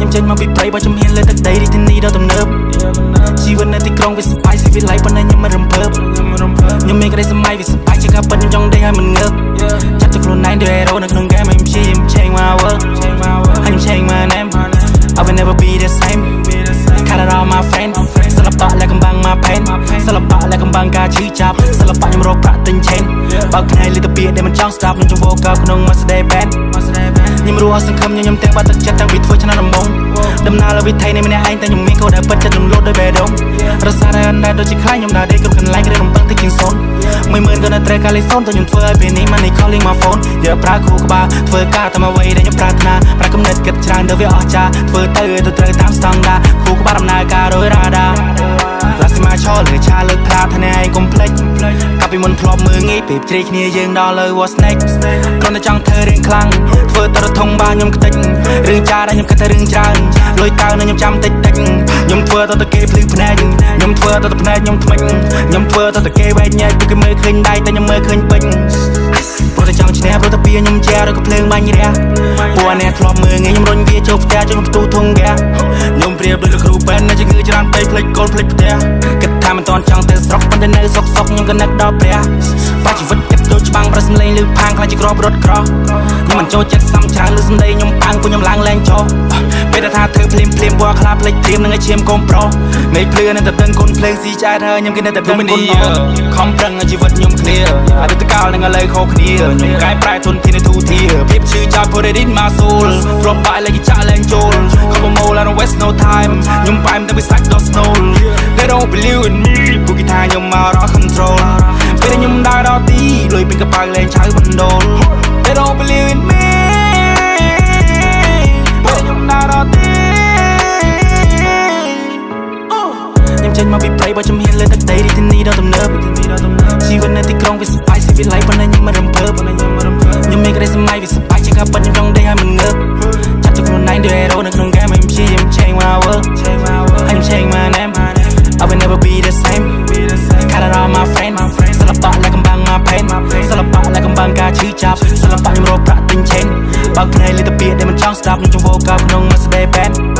ខ្ញុំចេញមកពីព្រៃបើខ្ញុំហ៊ានលើទឹកដីរីទីនេះដល់ទំនើបជីវិតនៅទីក្រុងវាសប្បាយស៊ីវិល័យប៉ុន្តែខ្ញុំមិនរំភើបខ្ញុំមានក្តីសម័យវាសប្បាយជាការពិតខ្ញុំចង់ដេកឲ្យមិនងើបចាត់ទៅខ្លួនឯងដូចហេរ៉ូនៅក្នុងហ្គេមខ្ញុំព្យាយាម change my world ហើយខ្ញុំ change my name I will never be the same Cut it all my friend សិល្បៈและកំបាំង my pain សិល្បៈและកំបាំងការឈឺចាប់សិល្បៈខ្ញុំរកប្រាក់ទិញ chain បើកភ្នែកលឺតែពាក្យដែលមិនចង់ស្ដាប់ខ្ញុំចង់ vocal ក្នុង Mercedes Benz ខ្ញុំរស់អស់សង្ឃឹមខ្ញុំទាំងបាត់ទឹកចិត្តតាំងពីធ្វើឆ្នាំដំបូងដំណើរលើវិថីនៃម្នាក់ឯងតែខ្ញុំមានកោដែលពិតចិត្តរំលោភដោយបេះដូងរសារតែអណ្ដែតដូចជាខ្លាញ់ខ្ញុំដើរដេកគ្រប់កន្លែងគ្រឿងរំពឹងតិចជាងសូន10000ក៏នៅត្រូវកាលីសូនតែខ្ញុំធ្វើឲ្យពេលនេះ money calling my phone យកប្រើគូក្បាលធ្វើការតាមអ្វីដែលខ្ញុំប្រាថ្នាប្រាក់កំណត់គិតច្រើនទៅវាអស្ចារ្យធ្វើទៅត្រូវតាមស្តង់ដារគូក្បាលដំណើរការដោយរ៉ាដាឡាស៊ីម៉ាឈរលើឆាលើប្រាថ្នាឯងកុំភ្លេចកាលពីមុនធ្លាប់មើងងាយពេលជ្រេកគ្នាយើងដល់លើ was snake គ្រាន់តែចង់ធ្វើរឿងខ្លាំងធ្វើទៅរថងបាខ្ញុំខ្ទេចរឿងចាដែលខ្ញុំគិតតែរឿងច្រើនលុយតើខ្ញុំចាំតិចខ្ញុំធ្វើទៅគេភ្លឺភ្នែកខ្ញុំធ្វើទៅភ្នែកខ្ញុំថ្មិញខ្ញុំធ្វើទៅគេវែកញែកពួកគេមើលឃើញដៃតែខ្ញុំមើលឃើញពេញព្រោះតែចង់ឈ្នះព្រោះតែពីខ្ញុំជារកភ្លើងបាញ់រះពួកអ្នកធ្លាប់មើងងាយខ្ញុំរុញវាចូលផ្ទះចូលផ្ទូធុងហ្គាខ្ញុំប្រៀបដូចលោកគ្រូពេននៅជំងឺច្រើនពេកភ្លេចកូនភ្លេចផ្ទះគិតថាមិនតន់ចង់ទៅស្រុកប៉ុន្តែនៅសុកខ្ញុំក៏នឹកដល់ព្រះបាច់ជីវិតគិតដូចច្បាំងប្រស្លេងលឺផាងខ្លាចជាក្របរត់ក្រខ្ញុំមិនចូលចិត្តសំច្រើនលឺសំដីខ្ញុំប៉ាំងពួកខ្ញុំឡើងលែងចោពេលថាធ្វើភ្លាមវល់ខ្លាភ្លេចព្រាមនឹងឲ្យឈាមកុំប្រុសមេឃភ្លឺនៅតែដឹងគុណភ្លើងស៊ីឆ្អែតហើយខ្ញុំគិតនៅតែដឹងគុណខំប្រឹងឲ្យជីវិតខ្ញុំគ្នាអតីតកាលនឹងឥឡូវខុសគ្នាខ្ញុំកែប្រែធនធានទូធាភាពឈឺចាប់ put it in my soul ប្របបាយលេខចាក់លែងចូលខំប្រមូល I don't waste no time ខ្ញុំបែមតែវាសាច់ដល់ snow they don't believe in me ពួកគេថាខ្ញុំមករក control ពេលខ្ញុំដើរដល់ទីលុយពេញកប៉ៅលែងឆៅបណ្ដូល they don't believe in me ពេលខ្ញុំដើរដល់ទីខ្ញុំចេញមកពីព្រៃបើខ្ញុំហ៊ានលើទឹកដីរីទីនេះដល់ទំនើបជីវិតនៅទីក្រុងវាសប្បាយស៊ីវិល័យប៉ុន្តែខ្ញុំមិនរំភើបខ្ញុំមានក្តីសម័យវាសប្បាយជាការពិតខ្ញុំចង់ដេកឲ្យមិនងើបចាត់ទៅខ្លួនឯងដូចហេរ៉ូនៅក្នុងហ្គេមខ្ញុំព្យាយាម change my world ហើយខ្ញុំ change my name I will never be the same Cut it all my friend សិល្បៈและកំបាំង my pain សិល្បៈและកំបាំងការឈឺចាប់សិល្បៈខ្ញុំរកប្រាក់ទិញ chain បើកភ្នែកលឺតែពាក្យដែលមិនចង់ស្ដាប់ខ្ញុំចង់ vocal ក្នុង Mercedes Benz